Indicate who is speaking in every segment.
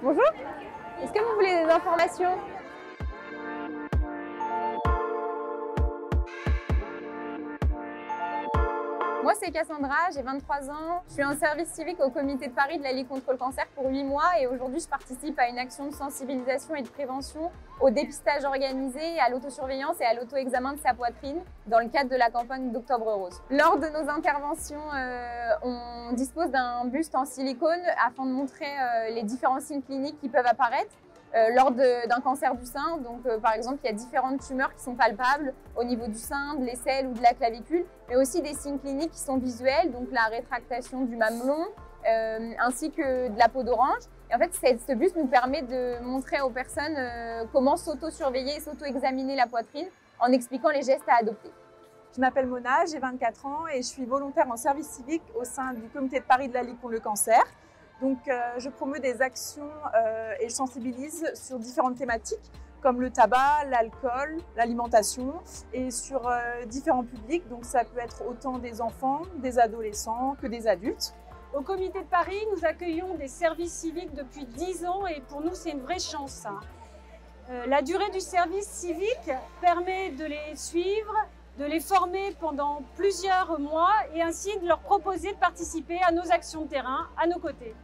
Speaker 1: Bonjour, est-ce que vous voulez des informations? Moi, c'est Cassandra, j'ai 23 ans. Je suis en service civique au Comité de Paris de la Ligue contre le cancer pour 8 mois et aujourd'hui, je participe à une action de sensibilisation et de prévention au dépistage organisé, à l'autosurveillance et à l'auto-examen de sa poitrine dans le cadre de la campagne d'Octobre Rose. Lors de nos interventions, on dispose d'un buste en silicone afin de montrer les différents signes cliniques qui peuvent apparaître. Lors d'un cancer du sein, donc par exemple, il y a différentes tumeurs qui sont palpables au niveau du sein, de l'aisselle ou de la clavicule, mais aussi des signes cliniques qui sont visuels, donc la rétractation du mamelon, ainsi que de la peau d'orange. Et en fait, ce buste nous permet de montrer aux personnes comment s'auto-surveiller et s'auto-examiner la poitrine en expliquant les gestes à adopter.
Speaker 2: Je m'appelle Mona, j'ai 24 ans et je suis volontaire en service civique au sein du Comité de Paris de la Ligue contre le cancer. Donc, je promeus des actions et je sensibilise sur différentes thématiques comme le tabac, l'alcool, l'alimentation et sur différents publics. Donc, ça peut être autant des enfants, des adolescents que des adultes.
Speaker 3: Au Comité de Paris, nous accueillons des services civiques depuis 10 ans et pour nous, c'est une vraie chance. La durée du service civique permet de les suivre, de les former pendant plusieurs mois et ainsi de leur proposer de participer à nos actions de terrain à nos côtés.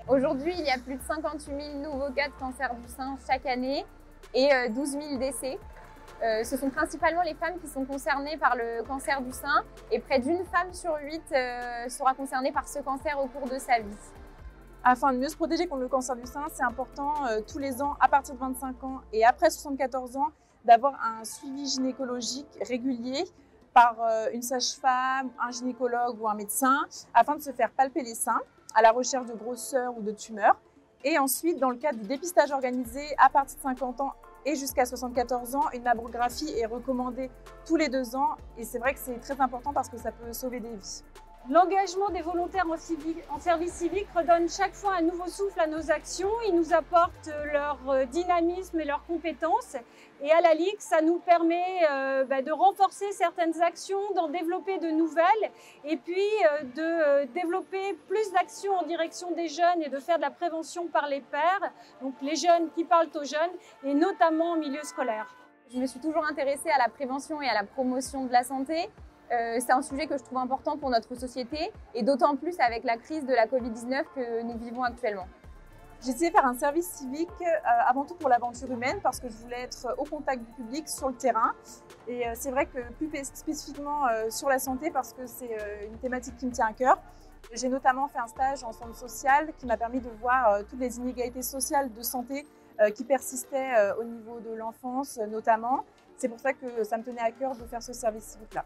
Speaker 1: Aujourd'hui, il y a plus de 58 000 nouveaux cas de cancer du sein chaque année et 12 000 décès. Ce sont principalement les femmes qui sont concernées par le cancer du sein et près d'une femme sur 8 sera concernée par ce cancer au cours de sa vie.
Speaker 2: Afin de mieux se protéger contre le cancer du sein, c'est important tous les ans, à partir de 25 ans et après 74 ans, d'avoir un suivi gynécologique régulier par une sage-femme, un gynécologue ou un médecin afin de se faire palper les seins à la recherche de grosseurs ou de tumeurs. Et ensuite, dans le cadre du dépistage organisé à partir de 50 ans et jusqu'à 74 ans, une mammographie est recommandée tous les 2 ans. Et c'est vrai que c'est très important parce que ça peut sauver des vies.
Speaker 3: L'engagement des volontaires en service civique redonne chaque fois un nouveau souffle à nos actions. Ils nous apportent leur dynamisme et leurs compétences. Et à la Ligue, ça nous permet de renforcer certaines actions, d'en développer de nouvelles et puis de développer plus d'actions en direction des jeunes et de faire de la prévention par les pairs, donc les jeunes qui parlent aux jeunes et notamment en milieu scolaire.
Speaker 1: Je me suis toujours intéressée à la prévention et à la promotion de la santé. C'est un sujet que je trouve important pour notre société et d'autant plus avec la crise de la Covid-19 que nous vivons actuellement.
Speaker 2: J'ai décidé de faire un service civique avant tout pour l'aventure humaine parce que je voulais être au contact du public sur le terrain. Et c'est vrai que plus spécifiquement sur la santé parce que c'est une thématique qui me tient à cœur. J'ai notamment fait un stage en centre social qui m'a permis de voir toutes les inégalités sociales de santé qui persistaient au niveau de l'enfance notamment. C'est pour ça que ça me tenait à cœur de faire ce service civique-là.